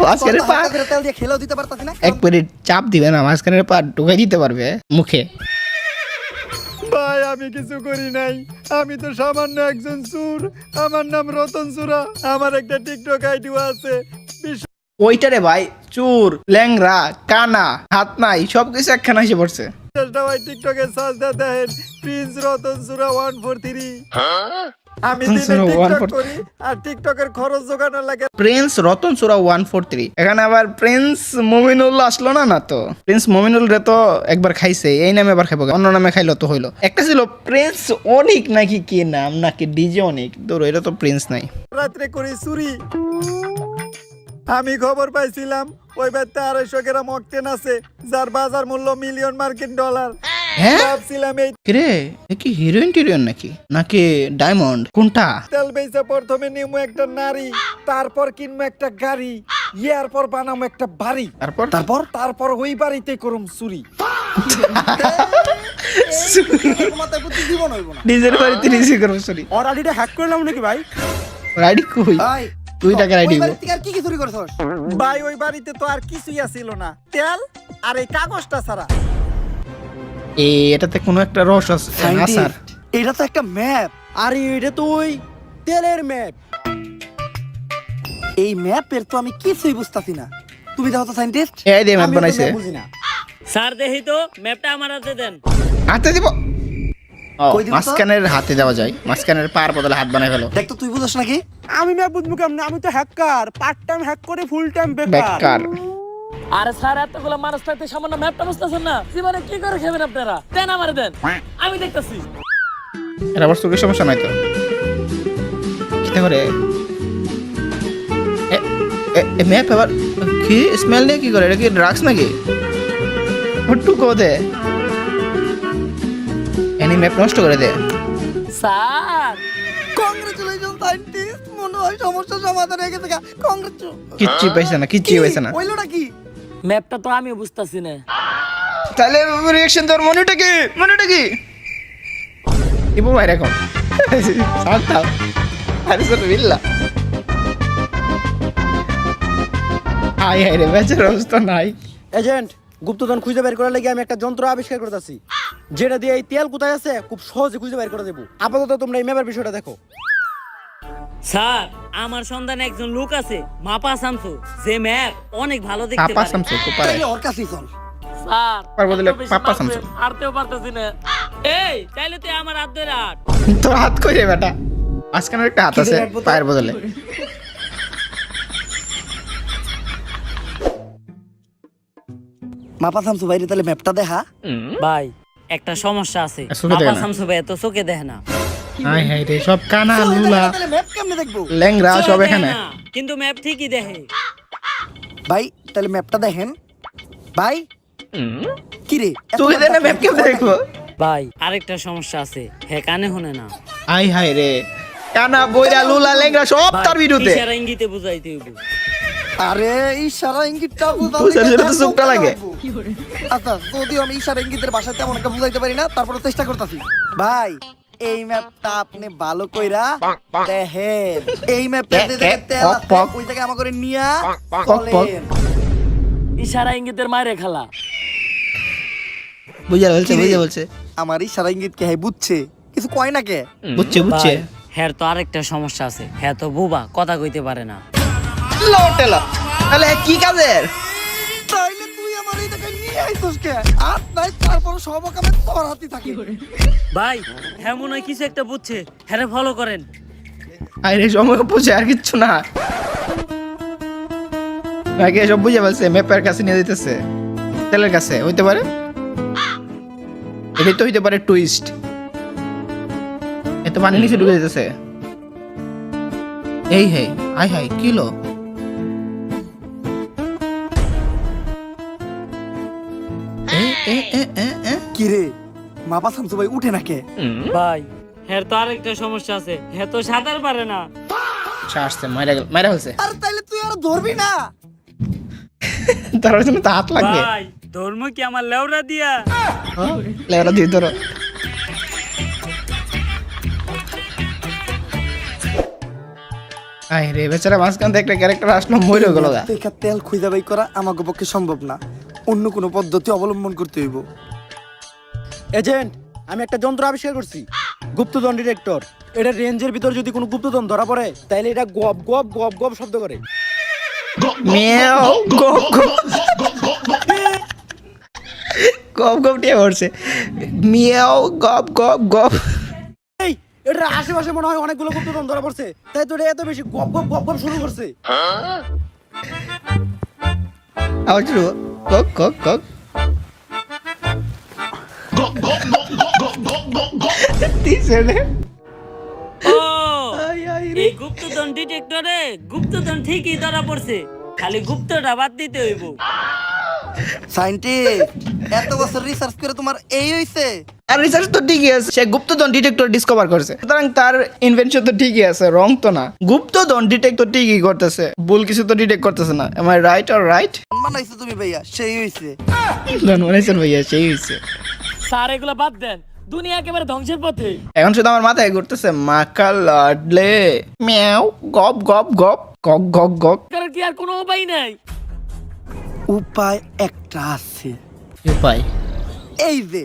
মাঝখানের পা তেল দিয়ে খেলেও দিতে পারতাছি না। এক মিনিট চাপ দিবে না, মাঝখানের পা ঢুকাই দিতে পারবে মুখে। ভাই আমি কিছু করি নাই, আমি তো সামান্য একজন চোর। আমার নাম রতন চোরা, আমার একটা টিকটক আইডিও আছে। ওইটারে ভাই চুর, ল্যাংরা, কানা, হাত নাই, সবকিছু একখানা এসে পড়ছে। ভাই টিকটকে সার্চ দিয়ে দেখেন প্রিন্স রতন চোরা 143। আমি দিনে চোরা টিকটক 143 করি আর টিকটকের খরচ জোগানো লাগে। প্রিন্স রতন চোরা 143। এখানে আবার প্রিন্স মমিনুল আসলো না। না তো প্রিন্স মমিনুল রে তো একবার খাইছে, এই নামে আবার খাইবো, অন্য নামে খাইলো তো হইলো। একটা ছিল প্রিন্স অনিক নাকি কি নাম, নাকি ডিজে অনিক, ধরো এটা তো প্রিন্স নাই। রাত্রে করি চুরি। আমি খবর পাইছিলাম ওই বাড়িতে 250 গ্রাম অক্টেন আছে, যার বাজার মূল্য $1,000,000 মার্কিন। হ্যাঁ ভাবছিলাম এই কিরে এ কি হিরোইন টিরোইন নাকি, নাকি ডায়মন্ড, কোনটা? তেল বেচে প্রথমে নিমু একটা নারী, তারপর কিনবো একটা গাড়ি, ইয়ার পর বানাবো একটা বাড়ি, তারপর তারপর ওই বাড়িতে করুম চুরি। মাথায় বুদ্ধি জীবন হইব না। নিজের বাড়িতে নিজে করবো চুরি। ওর আইডিটা হ্যাক করলাম নাকি ভাই? রাইডি কই? ভাই, 2 টাকা রাইডি। ওই বাড়ি থেকে আর কি কি চুরি করছস? ভাই ওই বাড়িতে তো আর কিছুই আসিল না, তেল আর এই কাগজটা ছাড়া। এটাতে কোনো একটা রস আছে না স্যার? সাইন্টিস্ট, এটা তো একটা ম্যাপ। আরে এটা তো ওই তেলের ম্যাপ। এই ম্যাপের তো আমি কিছুই বুঝতাছি না। তুমি দেখো তো সাইন্টিস্ট। এই দিয়ে ম্যাপ বানাইছে। বুঝি না। স্যার দেখি তো ম্যাপটা আমার হাতে দেন। হাতে দিব। ও কই দিব তো? মাঝখানের হাতে দেওয়া যায়, মাঝখানের পার বদলে হাত বানাই ফেলো। দেখ তো তুই বুঝছ নাকি? আমি ম্যাপ বুঝবো কেমনে? আমি তো হ্যাকার, পার্ট টাইম হ্যাক করে ফুল টাইম বেকার। বেকার। আরে স্যার এতগুলো মানুষ থাকতে সামান্য ম্যাপটা বুঝতেছেন না জীবনে কি করে খাবেন আপনারা দেন আমারে দেন আমি দেখতেছি এটা আবার চোখের সমস্যা নাই তো কি করে ম্যাপ আবার কি স্মেল নিয়ে কি করে এটা কি ড্রাগস নাকি হট্টু কোদে এনি ম্যাপ নষ্ট করে দে স্যার কংগ্রেচুলেশন সায়েন্টিস্ট মনে হয় সমস্যা সমাধান হয়ে গেছে কংগ্রেচুলেশন কিচ্ছু পাইছে না কিচ্ছু পাইছে না হইলোটা কি ম্যাপটা তো আমিও বুঝতাছি না তাহলে রিঅ্যাকশন তোর মনেটা কি ইবো ভাই এখন শান্তা আরে সর বিল্লা আই রে বেচার অবস্থা নাই এজেন্ট গুপ্তধন খুঁজে বের করার লাগি আমি একটা যন্ত্র আবিষ্কার করতেছি যেটা দিয়ে এই তেল কোথায় আছে খুব সহজে খুঁজে বের করে দেবো আপাতত তোমরা এই ম্যাপের বিষয়টা দেখো স্যার আমার সন্ধানে একজন লোক আছে মাপা শামসু যে ম্যাপ অনেক ভালো দেখতে পাপা পারে সামসু কো পারে তাইলে ওর কাছেই চল স্যার পার বদলে এত বেশি পাপ্পা মাপে শামসু। হারতেও পারতেছি না এই তাইলে তুই আমার হাত ধরে হাঁট তোর হাত কই রে বেটা আজকানের একটা হাত আছে পায়ের বদলে মাপা শামসু ভাইরে তাহলে ম্যাপটা দেখা ভাই একটা সমস্যা আছে চোখে দেখে মাপা না। শামসু ভাই তো চোখে দেখে না হাই হাই রে সব কানা লুলা তাহলে ম্যাপ কেমনে দেখবো ল্যাংরা চোখে সব দেখে এখানে না, কিন্তু ম্যাপ ঠিকই দেখে ভাই তাহলে ম্যাপটা দেখেন ভাই কি রে তুই দেনা ম্যাপ কেমনে দেখবো ভাই আরেকটা সমস্যা আছে হ্যাঁ কানে শুনে না আই হাই রে কানা বইরা লুলা ল্যাংরা সব তার বিরুদ্ধে ইশারা ইঙ্গিতে বুঝাইতে হইব আরে ইশারা ইঙ্গিতটা বুঝার জন্য তো চোখটা লাগে। আচ্ছা যদিও আমি ইশারা ইঙ্গিতের ভাষায় তেমন একটা বুঝাইতে পারি না তারপরে চেষ্টা করতেছি ভাই এই ম্যাপটা আপনি ভালো কইরা দেখেন এই ম্যাপে যে জায়গায় তেল আছে, পক। ওই জায়গায় আমাকে নিয়া পক। চলেন ইশারা ইঙ্গিতের মায়ের খেলা বুঝা বলছে কি রে? বুঝা বলছে আমার ইশারা ইঙ্গিত কে হ্যাঁ বুঝছে কিছু কয় না কে বুঝছে বুঝছে ভাই, হ্যাঁ তো আরেকটা সমস্যা আছে হ্যাঁ তো বুবা কথা কইতে পারে না লটেলা তাহলে কি কাজের তাইলে তুই আমার এই জায়গায় নিয়ে আইছস কে আর নাই তারপর সব কামে তোর হাতে থাকি ভাই হ্যাঁ মনে হয় কিছু একটা বুঝছে হ্যাঁ ফলো করেন আরে সময় বুঝে আর কিচ্ছু না আগে সব বুঝে বলছে ম্যাপের কাছে নিয়ে দিতেছে তেলের কাছে হইতে পারে এটাই তো হইতে পারে টুইস্ট এত পানি নিচে ঢুকে যেতেছে এই হে আই হাই কিলো কি রে মাপা শামসু ভাই উঠে না কে ভাই হ্যাঁ তো আরেকটা সমস্যা আছে হ্যাঁ তো সাঁতার পারে না আসছে মারা ফেলছে আর তাইলে তুই আর ধরবি না তার জন্য তো হাত লাগবে ভাই ধর্ম কি আমার লেওরা দিয়া লেওরা দিয়ে ধরো আই রে বেচারা মাঝখান থেকে একটা ক্যারেক্টার আসলো মরে গেল গা দেখা তেল খুঁজে বাই করা আমাকে পক্ষে সম্ভব না অন্য কোনো পদ্ধতি অবলম্বন করতে হইব এজেন্ট আমি একটা যন্ত্র আবিষ্কার করছি গুপ্তধন ডিটেক্টর এটা রেঞ্জের ভিতর যদি কোনো গুপ্তধন ধরা পড়ে তাহলে এটা গপ গপ গপ গপ শব্দ করে মিয়াও গপ গপ গপ গপ টিয়া পড়ছে মিয়াও গপ গপ গপ এই এটা আশেপাশে মনে হয় অনেকগুলো গুপ্তধন ধরা পড়ছে তাই তো এটা এত বেশি গপ গপ গপ গপ শুরু করছে আবার শুরু কক কক কক তিসরে ও এই গুপ্তধন ডিটেক্টরে গুপ্তধন ঠিকই ধরা পড়ছে খালি গুপ্তটা বাদ দিতে হইব সায়েন্টিস্ট এত বছর রিসার্চ করে তোমার এই হইছে আর রিসার্চ তো ঠিকই আছে সে গুপ্তধন ডিটেক্টর ডিসকভার করছে সুতরাং তার ইনভেনশন তো ঠিকই আছে রং তো না গুপ্তধন ডিটেক্ট তো ঠিকই করতেছে ভুল কিছু তো ডিটেক্ট করতেছে না am I right or right মানাইছো তুমি ভাইয়া সেই হইছে ধন্যবাদ ভাইয়া সেই হয়েছে স্যার এগুলো বাদ দেন দুনিয়া একেবারে ধ্বংসের পথে এখন শুধু আমার মাথায় ঘুরতেছে মাকা লাডলে মিয়াও গপ গপ গপ কক গক গক কারণ কি আর কোনো উপায় নাই উপায় একটা আছে উপায় এই যে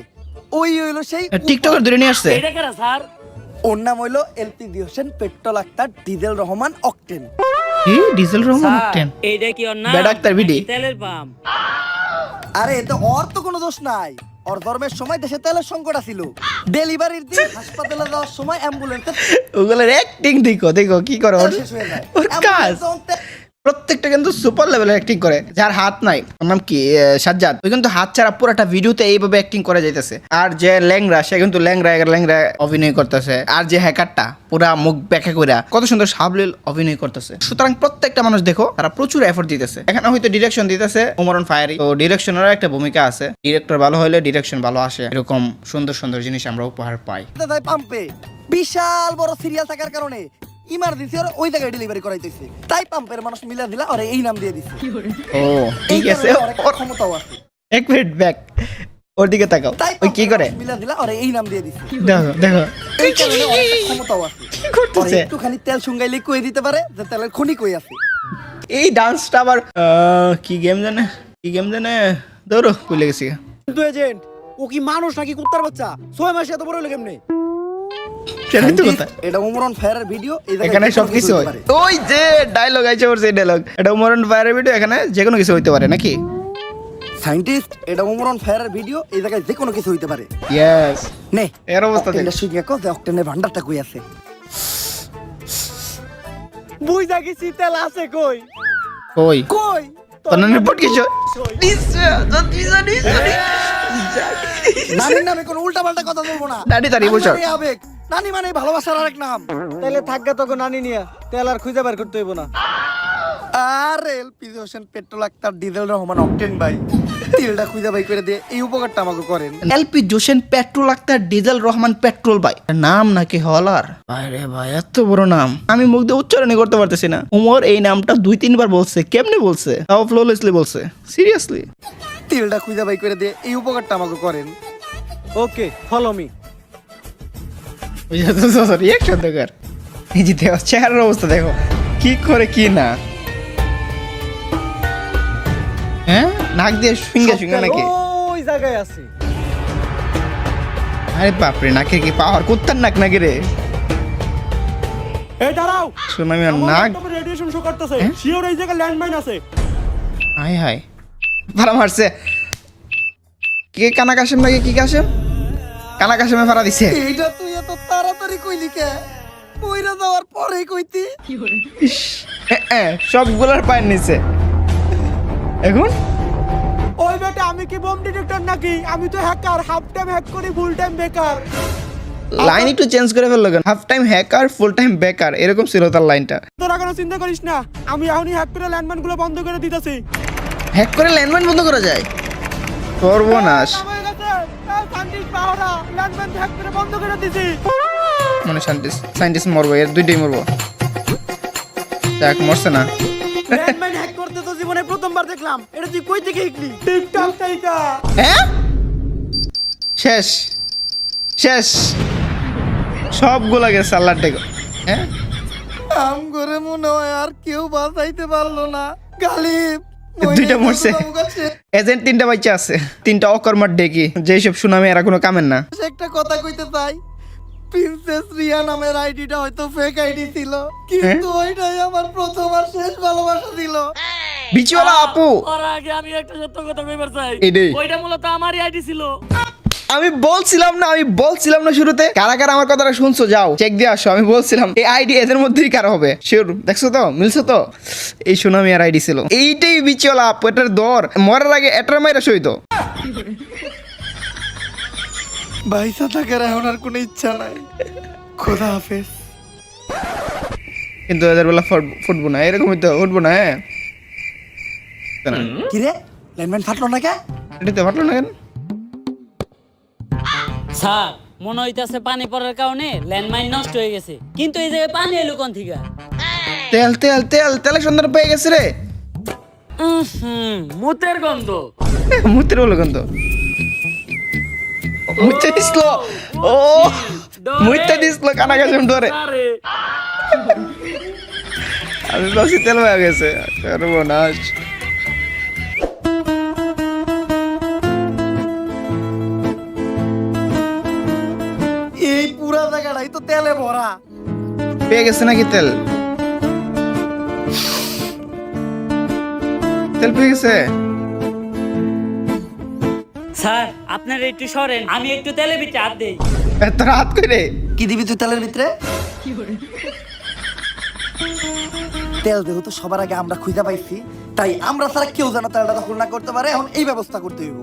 ওই হইলো সেই টিকটকের ধরে নিয়ে আসছে এটা কেন স্যার ওর নাম হইলো LPG Hossain petrol Akter diesel Rahman octane কি ডিজেল রহমান স্যার, অকটেন এইটা কি ওর নাম বেডাক্তার বিডি। নাকি তেলের পাম্প আরে এতে ওর তো কোনো দোষ নাই ওর ধর্মের সময় দেশে তেলের সংকট আছিল ডেলিভারির দিন হাসপাতালে যাওয়ার সময় অ্যাম্বুলেন্সে ওগুলোর অ্যাক্টিং দেখো দেখো কি করে ওর শেষ হয়ে যায় ওর কাজ Ambulance যখন প্রত্যেকটা কিন্তু সুপার লেভেলের অ্যাক্টিং করে, যার হাত নাই, ওর নাম কি সাজ্জাদ, ওই কিন্তু হাত ছাড়া পুরোটা ভিডিওতে এইভাবে অ্যাক্টিং করে যাইতেছে। আর যে ল্যাংরা, সে কিন্তু ল্যাংরা অভিনয় করতেছে। আর যে হ্যাকারটা পুরা মুখ ব্যাখ্যা করে কত সুন্দর সাবলীল অভিনয় করতেছে। সুতরাং প্রত্যেকটা মানুষ দেখো, তারা প্রচুর এফোর্ট দিতেছে। এখানে হয়তো ডিরেকশন দিতেছে ওমরন ফায়ারি, তো ডিরেকশনেরও একটা ভূমিকা আছে। ডিরেক্টর ভালো হলে ডিরেকশন ভালো আসে, এরকম সুন্দর সুন্দর জিনিস আমরা উপহার পাই। তাই পাম্পে বিশাল বড় সিরিয়াল থাকার কারণে ইমার্জেন্সি আর ওই জায়গায় ডেলিভারি করাইতেছে, তাই পাম্পের মানুষ মিলা দিলা আর এই নাম দিয়ে দিছে। ও ঠিক আছে, ওর ক্ষমতাও আছে। এক মিনিট ব্যাক, ওর দিকে তাকাও, তাই ওই কি করে মিলা দিলা আর এই নাম দিয়ে দিছে। দেখো দেখো এই কারণে ওর একটা ক্ষমতাও আছে। কি করতেছে। ওর একটুখানি তেল সুঙ্গাইলে কই দিতে পারে যে তেলের খনি কই আছে। এই ডান্সটা আবার কি গেম জানে ধরো ভুলে গেছি। কিন্তু এজেন্ট, ও কি মানুষ নাকি কুত্তার বাচ্চা? 6 মাসে এত বড় হলো কেমনে? সেটাই তো কথা। এটা ওমরন ফায়ারের ভিডিও, এই জায়গায় এখানে যে কোনো সবকিছু হয়। হতে পারে। ওই যে ডায়লগ আছে ওর, সেই ডায়লগ, এটা উমরন ফায়ারের ভিডিও, এখানে যে কোনো কিছু হইতে পারে নাকি? সায়েন্টিস্ট, এটা ওমরন ফায়ারের ভিডিও, এই জায়গায় যে কোনো কিছু হইতে পারে। ইয়েস, নে এর অবস্থা দেখ। অক্টেনটা শুকিয়ে কো, যে অক্টেনের ভান্ডারটা কই আছে। বুঝা গেছি তেল আছে কই? কই কই? তোর রিপোর্ট কিছু নানির নামে কোনো উল্টাপাল্টা কথা বলবো না। নানি তার নানি ইমোশন। মানে আবেগ, নানি মানে ভালোবাসার আরেক নাম। তাহলে থাকবে তখন নানি নিয়া, তেল আর খুঁজে বের করতে হইব না। আর LPG Hossain petrol Akter diesel Rahman octane ভাই, তেলটা খুঁজে বাই করে দিয়ে এই উপকারটা আমাকে করেন। LP Josen petrol Akter diesel Rahman petrol ভাই, নাম নাকি হলার ভাই রে ভাই, এত বড় নাম আমি মুখ দিয়ে উচ্চারণই করতে পারতেছি না। উমর এই নামটা 2-3 বার বলছে, কেমনে বলছে, তাও ফ্লোলেসলি বলছে, সিরিয়াসলি। তেলটা খুঁজে বাই করে দিয়ে এই উপকারটা আমাকে করেন। ওকে, ফলো মি। রিয়াকশন দেখো, এই যে দেখো চেহারার অবস্থা দেখো, কি করে কি না, হ্যাঁ নাক দিয়ে শুঙ্গা নাকি? ওই জায়গায় আছে। আরে বাপরে, নাকে কি পাওয়ার কুত্তার নাক নাকি রে? এই দাঁড়াও, শোনা আমি নাক, রেডিয়েশন শো করতেছে। হ্যাঁ? শিওর এই জায়গায় ল্যান্ডমাইন আছে। হাই হাই ভাড়া মারছে। কে কানা কাশেম নাকি কি কাশেম? কানা কাশেমে ভাড়া দিছে। এইটা তুই এত তাড়াতাড়ি কইলি কে? কইরা যাওয়ার পরেই কইতি। সবগুলার পায়ের নিচে এখন। ওই বেটা, আমি কি বোম ডিটেক্টর নাকি? আমি তো হ্যাকার, হাফ টাইম হ্যাক করি, ফুল টাইম বেকার। লাইন একটু চেঞ্জ করে ফেললো কেন? হাফ টাইম হ্যাকার, ফুল টাইম বেকার, এরকম ছিল তার লাইনটা। তোরা কোনো চিন্তা করিস না, আমি এখনই হ্যাক করে ল্যান্ডমাইন গুলো বন্ধ করে দিতেছি। হ্যাক করে ল্যান্ডমাইন বন্ধ করা যায়? সর্বনাশ। হয়ে গেছে, সায়েন্টিস্ট পাওরা ল্যান্ডমাইন হ্যাক করে বন্ধ করে দিছি। মানে সায়েন্টিস্ট মরবো, এর দুইটাই মরবো। দেখ মরছে না। ল্যান্ডমাইন হ্যাক করতে তো জীবনে প্রথমবার দেখলাম। এটা তুই কই থেকে শিখলি? টিকটক থেকে। হ্যাঁ, শেষ শেষ, সবগুলা গেছে আল্লাহর টেকো। হ্যাঁ, আম করে মনে হয় আর কেউ বাঁচাইতে পারলো না। গালিব দুইটা মরছে, এজেন্ট 3টা বাচ্চা আছে, 3টা অকর্মার ডেকি, যেসব সুনামে এরা কোনো কামের না। একটা কথা কইতে চাই, প্রিন্সেস রিয়া নামের আইডিটা হয়তো ফেক আইডি ছিল, কিন্তু ওইটাই আমার প্রথম আর শেষ ভালোবাসা ছিল। বিচিওয়ালা আপু, ওর আগে আমি একটা সত্য কথা কইবার চাই। এটাই। ওইটা মূলত আমারই আইডি ছিল। আমি বলছিলাম না শুরুতে, কারা কারা আমার কথাটা শুনছো যাও চেক দিয়ে আসো। আমি বলছিলাম এই আইডি এদের মধ্যেই কারো হবে, শিওর। দেখছো তো, মিলছে তো, এই সুনামি আর আইডি ছিল। এইটাই বিচিওয়ালা আপু, এটার দর মরার আগে এটার মাইরা সইত। বাইসা থাকার এখন আর কোনো ইচ্ছা নাই। খোদা হাফেজ। কিন্তু এদের বেলা ফুটবো না, এরকমই তো উঠবো না। হ্যাঁ, কিরে ল্যান্ডমাইন ফাটলো না কে? এটা তো ফাটলো না কেন? স্যার, মনে হইতাছে পানি পড়ার কারণে ল্যান্ডমাইন নষ্ট হয়ে গেছে, কিন্তু এই জায়গায় পানি এলো কোন থেকে? তেলের সন্ধান পেয়ে গেছে রে। মুতের গন্ধ। মুত্রের বলো কিন্তু মুতে দিছিল। ও মুতে দিছিল কানা কাশেম ধরে। আরে আমি ভাবছি তেল হয়ে গেছে। সর্বনাশ। এই পুরা জায়গাটাই তো তেলে ভরা। পেয়ে গেছে নাকি তেল? তেল পেয়ে গেছে। স্যার, আপনার একটু সরেন, আমি একটু তেলে ভিতরে হাত দেই। এত রাত করে কি দিবি তুই তেলের ভিতরে? তেল যেহেতু সবার আগে আমরা খুঁজে পাইছি, তাই আমরা ছাড়া কেউ যেন তেলটা দখল না করতে পারে। এখন এই ব্যবস্থা করতে হইব।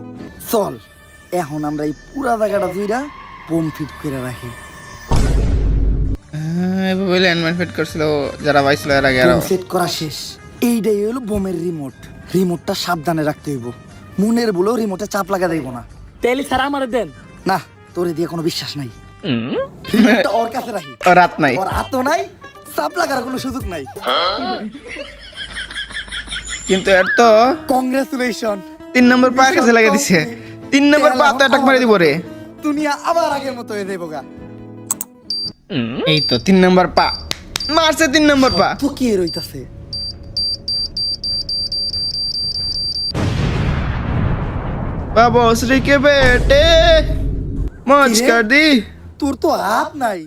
চল এখন আমরা এই পুরা জায়গাটা জুইরা বোম ফিট করে রাখি। এভাবে ল্যান্ডমাইন ফিট করছিল যারা পাইছিল এর আগে। বোম সেট করা শেষ। এইটাই হলো বোমের রিমোট। রিমোটটা সাবধানে রাখতে হইব। মনের বলেও রিমোটে চাপ লাগা দেব না। তেলি স্যার আমার দেন। না, তোরে দিয়ে কোনো বিশ্বাস নাই। রিমোটটা ওর কাছে রাখি। রাত নাই। ওর হাতও নাই, চাপ লাগার কোনো সুযোগ নাই। কিন্তু এর তো কংগ্রেচুলেশন, 3 নম্বর পা কাছে লাগিয়ে দিছে। 3 নম্বর পা তো অ্যাটাক মারি দিব রে। দুনিয়া আবার আগের মতো হয়ে যাইব গা। এই তো 3 নম্বর পা মারছে। 3 নম্বর পা তো কি রইতাছে? बाबा श्री के बेटे मौज कर दी। তোর তো হাত নাই,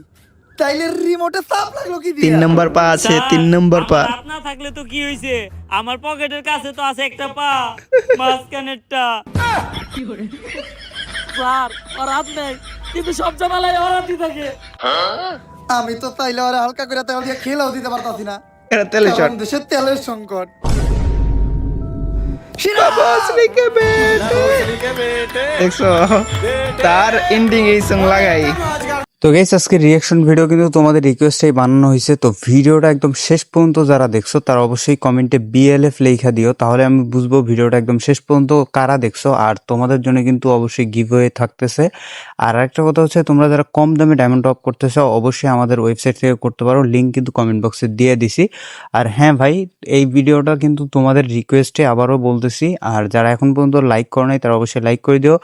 তাইলে রিমোটে চাপ লাগলো কি দিয়ে? 3 নম্বর পা আছে। 3 নম্বর পা। হাত না থাকলে তো কি হইছে, আমার পকেটের কাছে তো আছে একটা পা, মাঝখানেরটা। স্যার ওর হাত নেই, কিন্তু সব জামালাই ওর হাতই থাকে। আমি তো তাইলে আরে হালকা করে তেল দিয়ে খেলাও দিতে পারতাছি না। এরা তেলে শট। কারণ দেশের তেলের সংকট। बाबा श्री के बेटे দেখছো তার এন্ডিং এই সং লাগাই। তো গাইস আজকে রিয়াকশন ভিডিও কিন্তু তোমাদের রিকোয়েস্টেই বানানো হয়েছে। তো ভিডিওটা একদম শেষ পর্যন্ত যারা দেখছো তারা অবশ্যই কমেন্টে BLF লেখা দিও, তাহলে আমি বুঝবো ভিডিওটা একদম শেষ পর্যন্ত কারা দেখছো। আর তোমাদের জন্য কিন্তু অবশ্যই গিভওয়ে থাকতেছে। আর একটা কথা হচ্ছে, তোমরা যারা কম দামে ডায়মন্ড টপ করতে চাও অবশ্যই আমাদের ওয়েবসাইট থেকে করতে পারো, লিঙ্ক কিন্তু কমেন্ট বক্সে দিয়ে দিছি। আর হ্যাঁ ভাই, এই ভিডিওটা কিন্তু তোমাদের রিকোয়েস্টে আবারও বলতেছি। আর যারা এখন পর্যন্ত লাইক করো নাই তারা অবশ্যই লাইক করে দিও,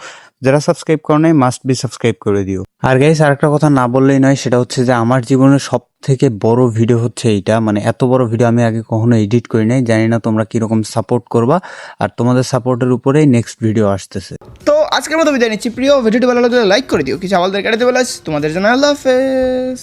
যারা সাবস্ক্রাইব করো নাই মাস্ট বি সাবস্ক্রাইব করে দিও। আর গাইস আরেকটা কথা না বললেই নয়, সেটা হচ্ছে যে আমার জীবনের সব থেকে বড় ভিডিও হচ্ছে এইটা। মানে এত বড় ভিডিও আমি আগে কখনো এডিট করি নাই। জানি না তোমরা কিরকম সাপোর্ট করবা, আর তোমাদের সাপোর্টের উপরেই নেক্সট ভিডিও আসতেছে। তো আজকের মতো বিদায় নিচ্ছি। প্রিয় ভিডিওটি ভালো লাগলে লাইক করে দিও, কিছু আমাদের কাটাতে বলে তোমাদের জন্য আল্লাহ হাফেজ।